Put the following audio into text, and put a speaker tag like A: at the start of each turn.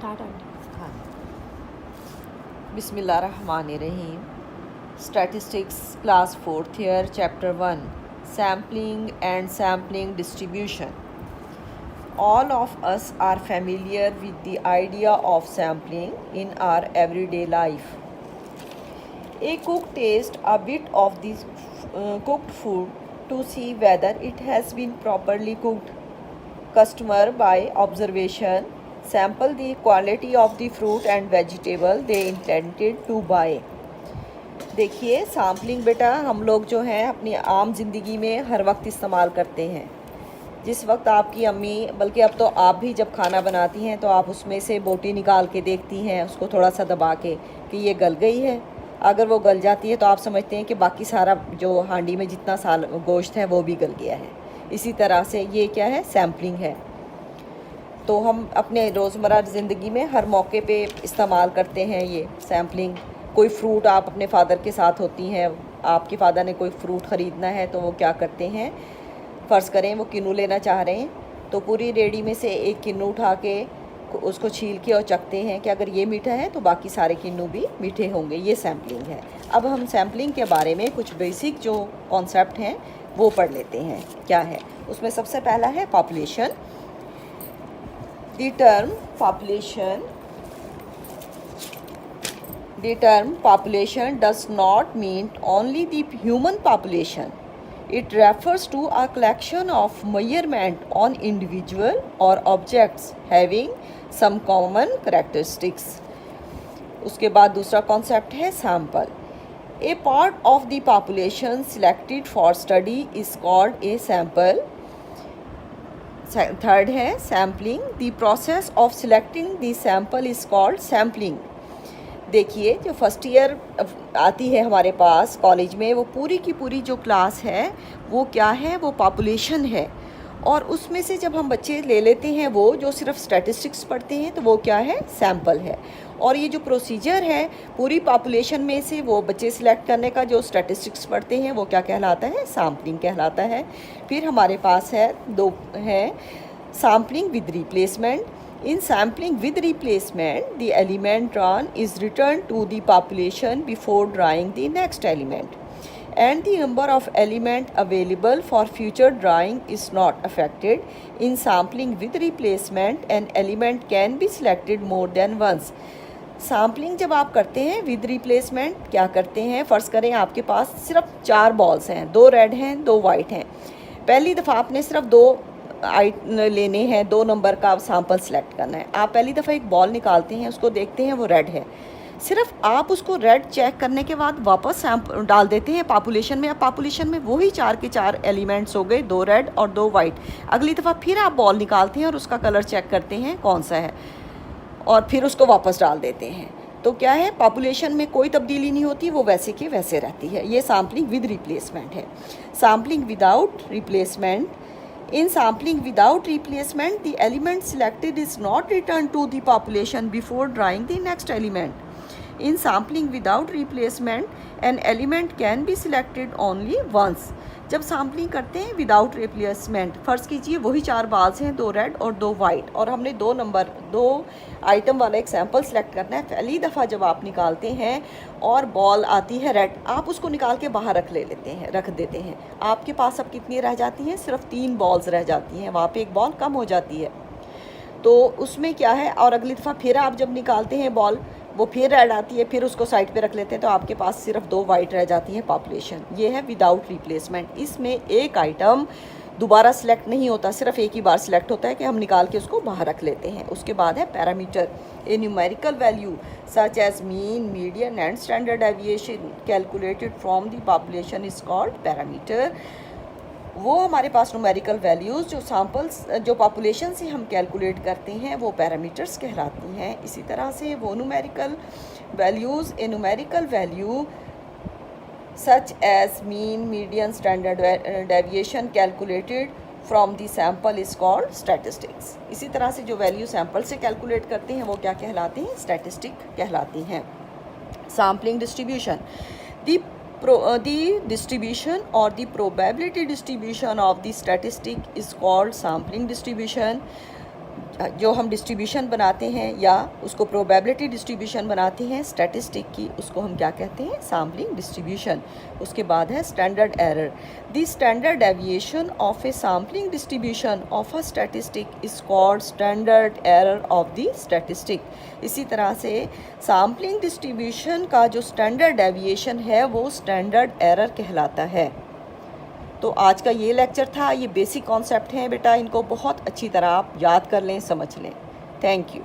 A: Start aunty.
B: हाँ, बिस्मिल्लाहिर्रहमानिर्रहीम। Statistics class 4th year chapter 1 sampling and sampling distribution. All of us are familiar with the idea of sampling in our everyday life. A cook tastes a bit of this cooked food to see whether it has been properly cooked. Customer, by observation, sample the quality of the fruit and vegetable they intended to buy. देखिए, sampling बेटा हम लोग जो हैं अपनी आम ज़िंदगी में हर वक्त इस्तेमाल करते हैं। जिस वक्त आपकी अम्मी, बल्कि अब तो आप भी जब खाना बनाती हैं तो आप उसमें से बोटी निकाल के देखती हैं, उसको थोड़ा सा दबा के कि ये गल गई है। अगर वो गल जाती है तो आप समझते हैं कि बाकी सारा जो हांडी में जितना साल गोश्त है वो भी गल गया है। इसी तरह से ये क्या है, सैम्पलिंग है। तो हम अपने रोज़मर्रा ज़िंदगी में हर मौके पे इस्तेमाल करते हैं ये सैम्पलिंग। कोई फ्रूट आप अपने फ़ादर के साथ होती हैं, आपके फ़ादर ने कोई फ्रूट ख़रीदना है तो वो क्या करते हैं, फ़र्ज़ करें वो किन्नू लेना चाह रहे हैं तो पूरी रेडी में से एक किन्नू उठा के उसको छील के और चखते हैं कि अगर ये मीठा है तो बाकी सारे किन्नू भी मीठे होंगे। ये सैम्पलिंग है। अब हम सैम्पलिंग के बारे में कुछ बेसिक जो कॉन्सेप्ट हैं वो पढ़ लेते हैं। क्या है उसमें, सबसे पहला है population. The term population does not mean only the human population. It refers to a collection of measurement on individual or objects having some common characteristics. उसके बाद दूसरा कॉन्सेप्ट है sample. A part of the population selected for study is called a sample. Third है sampling. The process of selecting the sample is called sampling. देखिए, जो first year आती है हमारे पास कॉलेज में, वो पूरी की पूरी जो क्लास है वो क्या है, वो पॉपुलेशन है। और उसमें से जब हम बच्चे ले लेते हैं वो जो सिर्फ स्टैटिस्टिक्स पढ़ते हैं तो वो क्या है, सैम्पल है। और ये जो प्रोसीजर है पूरी पॉपुलेशन में से वो बच्चे सिलेक्ट करने का जो स्टैटिस्टिक्स पढ़ते हैं वो क्या कहलाता है, सैम्पलिंग कहलाता है। फिर हमारे पास है दो है sampling with replacement. In sampling with replacement, the element drawn is returned to the population before drawing the next element, and the number of element available for future drawing is not affected. In sampling with replacement, an element can be selected more than once. Sampling जब आप करते हैं with replacement, क्या करते हैं, फ़र्ज़ करें आपके पास सिर्फ 4 बॉल्स हैं, 2 रेड हैं 2 वाइट हैं। पहली दफ़ा आपने सिर्फ 2 लेने हैं, 2 नंबर का सैम्पल सेलेक्ट करना है। आप पहली दफ़ा एक बॉल निकालते हैं, उसको देखते हैं वो रेड है। सिर्फ आप उसको रेड चेक करने के बाद वापस सैम्पल डाल देते हैं पॉपुलेशन में। अब पॉपुलेशन में वही 4 के 4 एलिमेंट्स हो गए, 2 रेड और 2 वाइट। अगली दफ़ा फिर आप बॉल निकालते हैं और उसका कलर चेक करते हैं कौन सा है, और फिर उसको वापस डाल देते हैं। तो क्या है, पॉपुलेशन में कोई तब्दीली नहीं होती, वो वैसे के वैसे रहती है। ये सैम्पलिंग विद रिप्लेसमेंट है। Sampling without replacement. In sampling without replacement, the element selected is not returned to the population before drawing the next element. In sampling without replacement, an element can be selected only once. जब sampling करते हैं without replacement, फ़र्ज़ कीजिए वही 4 बाल्स हैं, 2 red और 2 white, और हमने 2 आइटम वाला एक सैम्पल सेलेक्ट करना है। पहली दफ़ा जब आप निकालते हैं और बॉल आती है रेड, आप उसको निकाल के बाहर रख देते हैं। आपके पास अब कितनी रह जाती हैं, सिर्फ 3 बॉल्स रह जाती हैं, वहाँ पे एक बॉल कम हो जाती है। तो उसमें क्या है, और अगली दफ़ा फिर आप जब निकालते हैं बॉल, वो फिर रेड आती है, फिर उसको साइड पे रख लेते हैं, तो आपके पास सिर्फ 2 वाइट रह जाती हैं पॉपुलेशन। ये है विदाउट रिप्लेसमेंट। इसमें एक आइटम दोबारा सिलेक्ट नहीं होता, सिर्फ एक ही बार सिलेक्ट होता है कि हम निकाल के उसको बाहर रख लेते हैं। उसके बाद है parameter. A numerical value such as mean, median and standard deviation calculated from the population is called parameter. वो हमारे पास न्यूमेरिकल वैल्यूज़ जो सैम्पल्स जो पॉपुलेशन से हम कैलकुलेट करते हैं वो पैरामीटर्स कहलाती हैं। इसी तरह से वो numerical values, a numerical value such as mean, median, standard deviation calculated from the sample is called statistics. इसी तरह से जो वैल्यू सैम्पल से कैलकुलेट करते हैं वो क्या कहलाती हैं, स्टैटिस्टिक कहलाती हैं। Sampling distribution. The distribution or the probability distribution of the statistic is called sampling distribution. जो हम डिस्ट्रीब्यूशन बनाते हैं या उसको प्रोबेबिलिटी डिस्ट्रीब्यूशन बनाते हैं स्टैटिस्टिक की, उसको हम क्या कहते हैं? Sampling distribution. उसके बाद है standard error. The standard deviation of A sampling distribution of a statistic is called standard error of the statistic. इसी तरह से सैम्पलिंग डिस्ट्रीब्यूशन का जो स्टैंडर्ड डेविएशन है वो स्टैंडर्ड एरर कहलाता है। तो आज का ये लेक्चर था, ये बेसिक कॉन्सेप्ट हैं बेटा, इनको बहुत अच्छी तरह आप याद कर लें, समझ लें। Thank you.